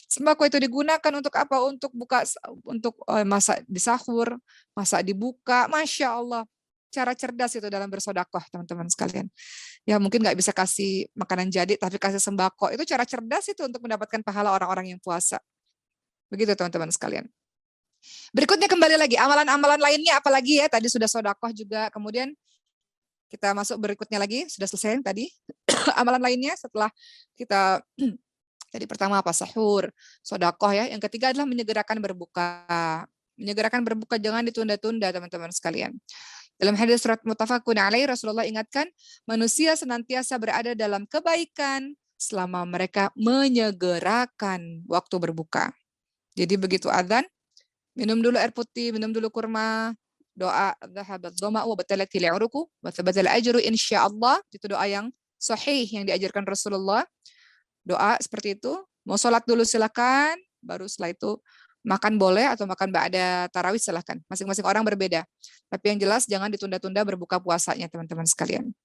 Sembako itu digunakan untuk apa? Untuk masak di sahur, masak dibuka. Masya Allah. cara cerdas itu dalam bersodakoh, teman-teman sekalian. Ya mungkin nggak bisa kasih makanan jadi, tapi kasih sembako. Itu cara cerdas itu untuk mendapatkan pahala orang-orang yang puasa. Begitu teman-teman sekalian. Berikutnya kembali lagi, amalan-amalan lainnya apalagi ya, tadi sudah sodakoh juga, kemudian kita masuk berikutnya lagi, sudah selesai tadi. Amalan lainnya setelah kita, jadi pertama apa? Sahur, sodakoh ya. Yang ketiga adalah menyegerakan berbuka. Menyegerakan berbuka jangan ditunda-tunda teman-teman sekalian. Dalam hadis surat muttafaqun alaih, Rasulullah ingatkan, manusia senantiasa berada dalam kebaikan selama mereka menyegerakan waktu berbuka. Jadi begitu adzan, minum dulu air putih, minum dulu kurma, doa dhahabat dhama'u wa batalatil uruku wa thabatal ajru insyaallah. Itu doa yang sahih yang diajarkan Rasulullah. Doa seperti itu. Mau sholat dulu silakan, baru setelah itu makan boleh atau makan ba'da tarawih silakan. Masing-masing orang berbeda. Tapi yang jelas jangan ditunda-tunda berbuka puasanya teman-teman sekalian.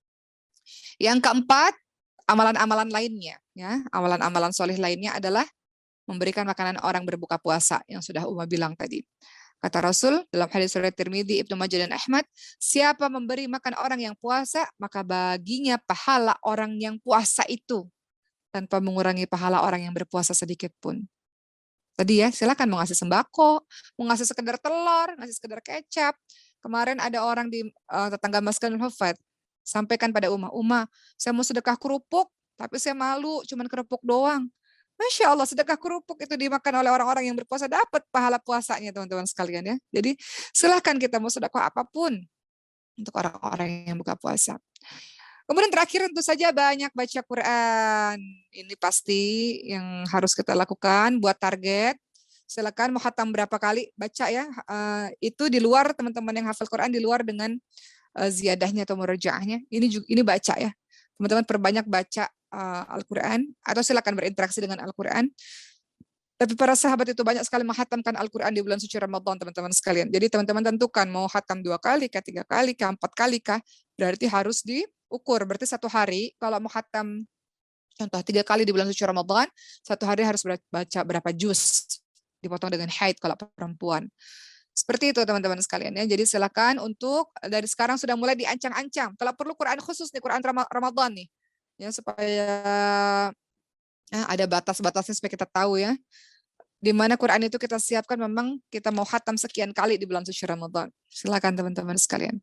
Yang keempat, amalan-amalan lainnya ya. Amalan-amalan solih lainnya adalah memberikan makanan orang berbuka puasa yang sudah Uma bilang tadi. Kata Rasul dalam hadis riwayat Tirmidzi, Ibnu Majah dan Ahmad, siapa memberi makan orang yang puasa, maka baginya pahala orang yang puasa itu tanpa mengurangi pahala orang yang berpuasa sedikit pun. Tadi ya, silakan mau ngasih sembako, mau ngasih sekedar telur, ngasih sekedar kecap. Kemarin ada orang di tetangga Maskanul Hufat, sampaikan pada Uma, saya mau sedekah kerupuk, tapi saya malu, cuman kerupuk doang. Masya Allah, sedekah kerupuk itu dimakan oleh orang-orang yang berpuasa, dapat pahala puasanya teman-teman sekalian ya. Jadi silahkan kita mau sedekah apapun untuk orang-orang yang buka puasa. Kemudian terakhir tentu saja banyak baca Quran. Ini pasti yang harus kita lakukan buat target. Silakan mau khatam berapa kali baca ya. Itu di luar teman-teman yang hafal Quran di luar dengan ziyadahnya atau murajaahnya. Ini baca ya. Teman-teman perbanyak baca Al-Quran atau silakan berinteraksi dengan Al-Quran. Tapi para sahabat itu banyak sekali menghatamkan Al-Quran di bulan suci Ramadan, teman-teman sekalian. Jadi teman-teman tentukan mau khatam 2 kali, 3 kali, 4 kali, berarti harus diukur. Berarti satu hari kalau mau khatam contoh 3 kali di bulan suci Ramadan, satu hari harus baca berapa juz, dipotong dengan haid kalau perempuan. Seperti itu teman-teman sekalian ya. Jadi silakan untuk dari sekarang sudah mulai diancang-ancang. Kalau perlu Quran khusus nih, Quran Ramadan nih, ya supaya ada batas-batasnya supaya kita tahu ya. Di mana Quran itu kita siapkan memang kita mau khatam sekian kali di bulan suci Ramadan. Silakan teman-teman sekalian.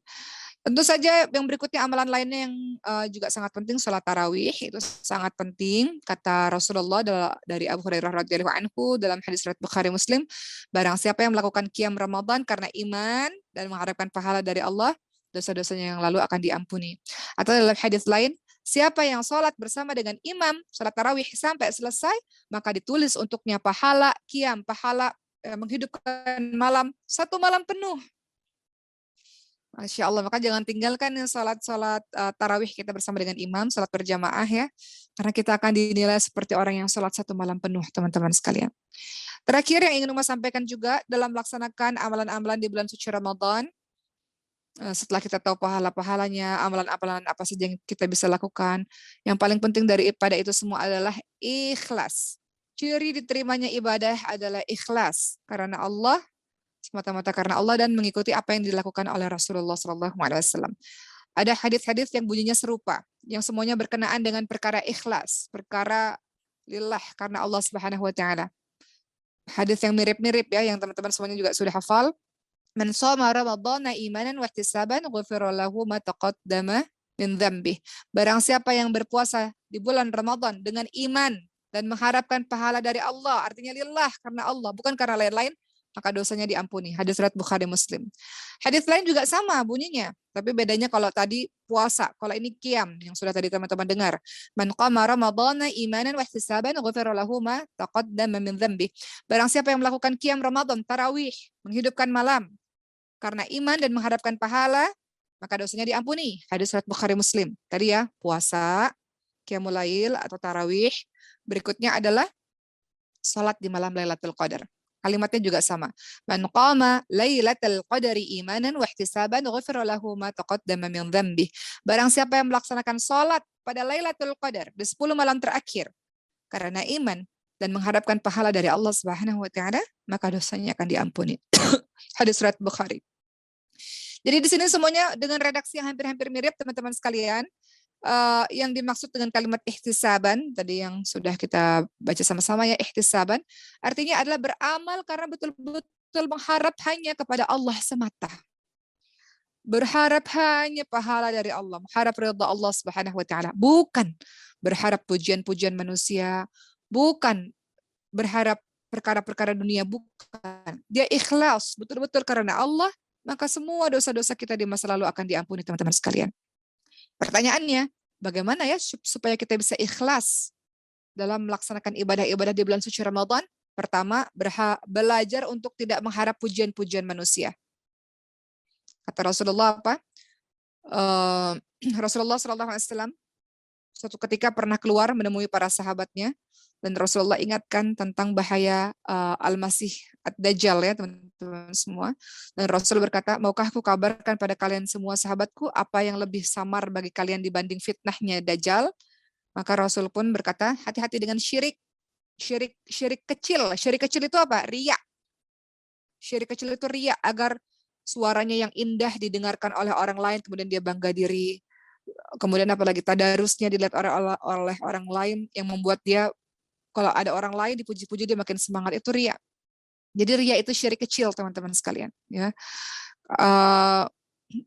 Tentu saja yang berikutnya amalan lainnya yang juga sangat penting, sholat tarawih itu sangat penting. Kata Rasulullah dari Abu Hurairah radhiyallahu anhu dalam hadis riwayat Bukhari Muslim, barang siapa yang melakukan qiyam Ramadan karena iman dan mengharapkan pahala dari Allah, dosa-dosanya yang lalu akan diampuni. Atau dalam hadis lain, siapa yang sholat bersama dengan imam, sholat tarawih sampai selesai, maka ditulis untuknya pahala qiyam, pahala menghidupkan malam, 1 malam penuh. Masya Allah, maka jangan tinggalkan sholat-sholat tarawih kita bersama dengan imam, sholat berjamaah ya. Karena kita akan dinilai seperti orang yang sholat 1 malam penuh, teman-teman sekalian. Terakhir yang ingin Uma sampaikan juga dalam melaksanakan amalan-amalan di bulan suci Ramadan, setelah kita tahu pahala-pahalanya, amalan-amalan apa saja yang kita bisa lakukan, yang paling penting daripada itu semua adalah ikhlas. Ciri diterimanya ibadah adalah ikhlas karena Allah, semata-mata karena Allah dan mengikuti apa yang dilakukan oleh Rasulullah SAW. Ada hadis-hadis yang bunyinya serupa, yang semuanya berkenaan dengan perkara ikhlas, perkara lillah karena Allah Subhanahu Wa Taala. Hadis yang mirip-mirip ya, yang teman-teman semuanya juga sudah hafal. Man shoma ramadhana imanan wa ihtisaban ghufira lahu ma taqaddama min dzambih. Barang siapa yang berpuasa di bulan Ramadan dengan iman dan mengharapkan pahala dari Allah, artinya lillah karena Allah, bukan karena lain-lain, maka dosanya diampuni. Hadis riwayat Bukhari Muslim. Hadis lain juga sama bunyinya, tapi bedanya kalau tadi puasa, kalau ini qiyam yang sudah tadi teman-teman dengar. Man qama ramadhana imanan wa ihtisaban ghufira lahu ma taqaddama min dzambih. Barang siapa yang melakukan qiyam Ramadan, tarawih, menghidupkan malam karena iman dan mengharapkan pahala, maka dosanya diampuni. Hadis riwayat Bukhari Muslim. Tadi ya, puasa, qiyamul lail atau tarawih. Berikutnya adalah salat di malam Lailatul Qadar. Kalimatnya juga sama. Man qama lailatul qadari imanan wa ihtisaban ghufira lahu ma taqaddama min dzambih. Barang siapa yang melaksanakan salat pada Lailatul Qadar di 10 malam terakhir karena iman dan mengharapkan pahala dari Allah Subhanahu wa taala, maka dosanya akan diampuni. Hadis riwayat Bukhari. Jadi di sini semuanya dengan redaksi yang hampir-hampir mirip teman-teman sekalian. Yang dimaksud dengan kalimat ihtisaban tadi yang sudah kita baca sama-sama ya, ihtisaban artinya adalah beramal karena betul-betul mengharap hanya kepada Allah semata. Berharap hanya pahala dari Allah, mengharap ridha Allah Subhanahu wa taala, bukan berharap pujian-pujian manusia, bukan berharap perkara-perkara dunia, bukan. Dia ikhlas betul-betul karena Allah, maka semua dosa-dosa kita di masa lalu akan diampuni teman-teman sekalian. Pertanyaannya, bagaimana ya supaya kita bisa ikhlas dalam melaksanakan ibadah-ibadah di bulan suci Ramadan? Pertama, belajar untuk tidak mengharap pujian-pujian manusia. Kata Rasulullah apa? Rasulullah SAW suatu ketika pernah keluar menemui para sahabatnya dan Rasulullah ingatkan tentang bahaya Al-Masih Ad-Dajjal ya teman-teman semua. Dan Rasul berkata, maukah aku kabarkan pada kalian semua sahabatku apa yang lebih samar bagi kalian dibanding fitnahnya Dajjal? Maka Rasul pun berkata, hati-hati dengan syirik. Syirik kecil. Syirik kecil itu apa? Riya. Syirik kecil itu riya, agar suaranya yang indah didengarkan oleh orang lain, kemudian dia bangga diri. Kemudian apalagi tadarusnya dilihat oleh orang lain yang membuat dia, kalau ada orang lain dipuji-puji dia makin semangat, itu riya. Jadi riya itu syirik kecil teman-teman sekalian. Ya.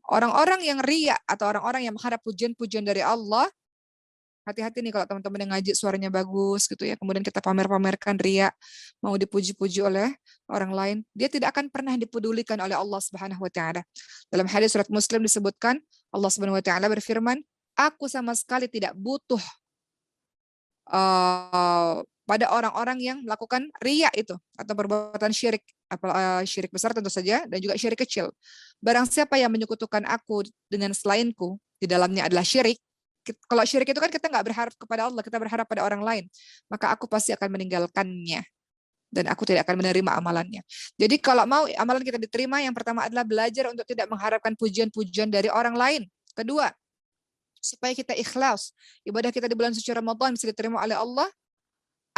Orang-orang yang riya atau orang-orang yang mengharap pujian-pujian dari Allah, hati-hati nih kalau teman-teman yang ngaji suaranya bagus gitu ya, kemudian kita pamer-pamerkan riya, mau dipuji-puji oleh orang lain, dia tidak akan pernah dipedulikan oleh Allah Subhanahu wa taala. Dalam hadis surat Muslim disebutkan, Allah Subhanahu wa taala berfirman, aku sama sekali tidak butuh pada orang-orang yang melakukan riya itu atau perbuatan syirik, syirik besar tentu saja dan juga syirik kecil. Barang siapa yang menyekutukan aku dengan selainku, di dalamnya adalah syirik. Kalau syirik itu kan kita nggak berharap kepada Allah, kita berharap pada orang lain. Maka aku pasti akan meninggalkannya. Dan aku tidak akan menerima amalannya. Jadi kalau mau amalan kita diterima, yang pertama adalah belajar untuk tidak mengharapkan pujian-pujian dari orang lain. Kedua, supaya kita ikhlas. Ibadah kita di bulan suci Ramadan bisa diterima oleh Allah.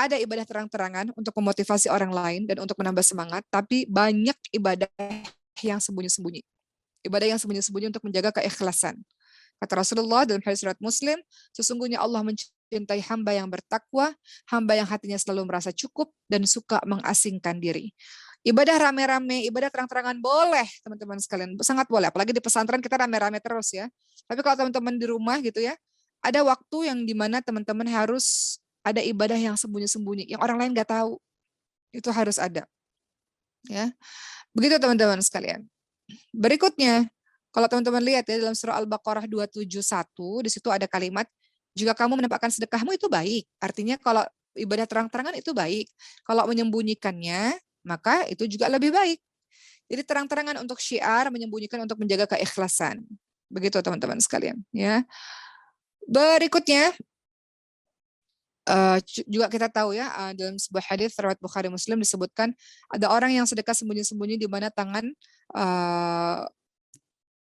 Ada ibadah terang-terangan untuk memotivasi orang lain dan untuk menambah semangat. Tapi banyak ibadah yang sembunyi-sembunyi. Ibadah yang sembunyi-sembunyi untuk menjaga keikhlasan. Kata Rasulullah dalam hadis riwayat Muslim, sesungguhnya Allah mencintai hamba yang bertakwa, hamba yang hatinya selalu merasa cukup dan suka mengasingkan diri. Ibadah rame-rame, ibadah terang-terangan boleh, teman-teman sekalian, sangat boleh. Apalagi di pesantren kita rame-rame terus ya. Tapi kalau teman-teman di rumah gitu ya, ada waktu yang dimana teman-teman harus ada ibadah yang sembunyi-sembunyi, yang orang lain nggak tahu. Itu harus ada. Ya, begitu teman-teman sekalian. Berikutnya, kalau teman-teman lihat ya dalam surah Al-Baqarah 271, di situ ada kalimat, jika kamu menampakkan sedekahmu itu baik. Artinya kalau ibadah terang-terangan itu baik. Kalau menyembunyikannya, maka itu juga lebih baik. Jadi terang-terangan untuk syiar, menyembunyikan untuk menjaga keikhlasan. Begitu teman-teman sekalian. Ya. Berikutnya, juga kita tahu ya dalam sebuah hadis riwayat Bukhari Muslim disebutkan ada orang yang sedekah sembunyi-sembunyi di mana tangan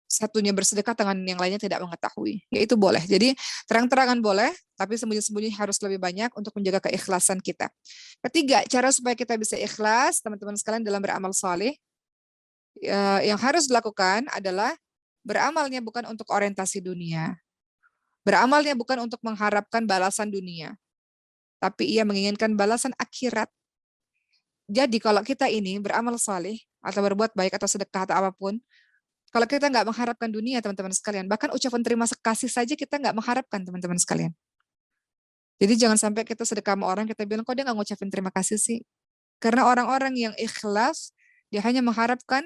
satunya bersedekah, tangan yang lainnya tidak mengetahui. Ya itu boleh. Jadi terang-terangan boleh, tapi sembunyi-sembunyi harus lebih banyak untuk menjaga keikhlasan kita. Ketiga, cara supaya kita bisa ikhlas, teman-teman sekalian dalam beramal saleh, yang harus dilakukan adalah beramalnya bukan untuk orientasi dunia. Beramalnya bukan untuk mengharapkan balasan dunia, tapi ia menginginkan balasan akhirat. Jadi kalau kita ini beramal saleh atau berbuat baik atau sedekah atau apapun, kalau kita nggak mengharapkan dunia, teman-teman sekalian, bahkan ucapan terima kasih saja kita nggak mengharapkan, teman-teman sekalian. Jadi jangan sampai kita sedekah sama orang, kita bilang, kok dia nggak ngucapin terima kasih sih? Karena orang-orang yang ikhlas, dia hanya mengharapkan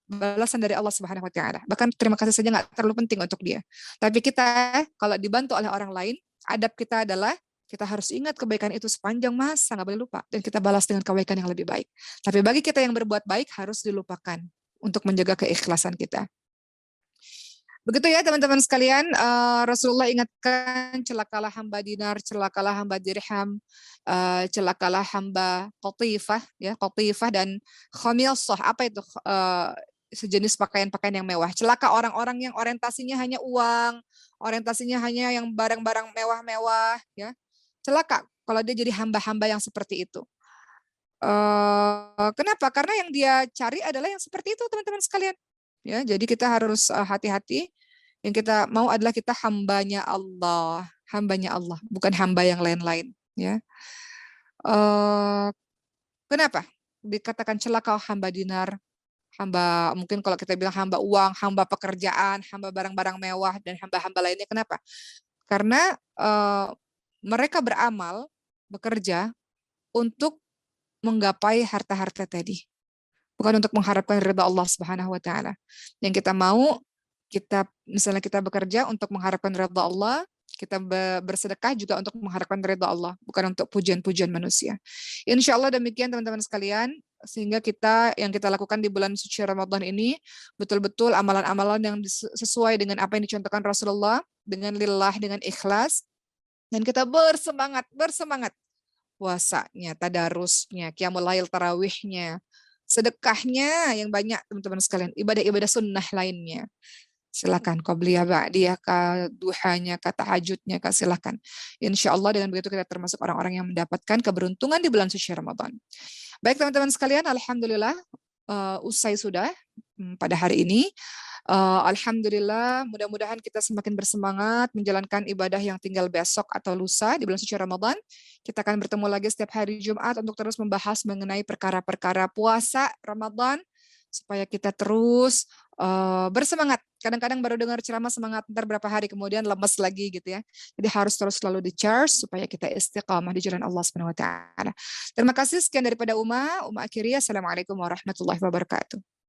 balasan dari Allah Subhanahu wa taala. Bahkan terima kasih saja nggak terlalu penting untuk dia. Tapi kita, kalau dibantu oleh orang lain, adab kita adalah kita harus ingat kebaikan itu sepanjang masa, nggak boleh lupa. Dan kita balas dengan kebaikan yang lebih baik. Tapi bagi kita yang berbuat baik, harus dilupakan untuk menjaga keikhlasan kita. Begitu ya teman-teman sekalian, Rasulullah ingatkan celakalah hamba dinar, celakalah hamba dirham, celakalah hamba qatifah, ya qatifah dan khamisah. Apa itu? Sejenis pakaian-pakaian yang mewah. Celaka orang-orang yang orientasinya hanya uang, orientasinya hanya yang barang-barang mewah-mewah, ya. Celaka kalau dia jadi hamba-hamba yang seperti itu. Kenapa? Karena yang dia cari adalah yang seperti itu, teman-teman sekalian. Ya, jadi kita harus hati-hati. Yang kita mau adalah kita hambanya Allah, bukan hamba yang lain-lain. Ya, Eh, kenapa dikatakan celaka hamba dinar, hamba mungkin kalau kita bilang hamba uang, hamba pekerjaan, hamba barang-barang mewah dan hamba-hamba lainnya? Kenapa? Karena mereka beramal, bekerja untuk menggapai harta-harta tadi, bukan untuk mengharapkan ridha Allah Subhanahu wa taala. Yang kita mau, misalnya kita bekerja untuk mengharapkan ridha Allah, kita bersedekah juga untuk mengharapkan ridha Allah, bukan untuk pujian-pujian manusia. Insya Allah demikian teman-teman sekalian, sehingga yang kita lakukan di bulan suci Ramadan ini betul-betul amalan-amalan yang sesuai dengan apa yang dicontohkan Rasulullah, dengan lillah, dengan ikhlas, dan kita bersemangat puasanya, tadarusnya, qiyamul lail, tarawihnya, sedekahnya yang banyak teman-teman sekalian, ibadah-ibadah sunnah lainnya. Silakan qobliyah, ba'diyah, ka duhanya, ka tahajudnya, ka silakan. Insya Allah dengan begitu kita termasuk orang-orang yang mendapatkan keberuntungan di bulan suci Ramadan. Baik teman-teman sekalian, alhamdulillah usai sudah pada hari ini. Alhamdulillah, mudah-mudahan kita semakin bersemangat menjalankan ibadah yang tinggal besok atau lusa di bulan suci Ramadan. Kita akan bertemu lagi setiap hari Jumat untuk terus membahas mengenai perkara-perkara puasa Ramadan, supaya kita terus bersemangat. Kadang-kadang baru dengar ceramah semangat, ntar berapa hari kemudian lemes lagi gitu ya. Jadi harus terus selalu di-charge supaya kita istiqamah di jalan Allah Subhanahu wa taala. Terima kasih, sekian daripada Uma akhiri. Assalamualaikum warahmatullahi wabarakatuh.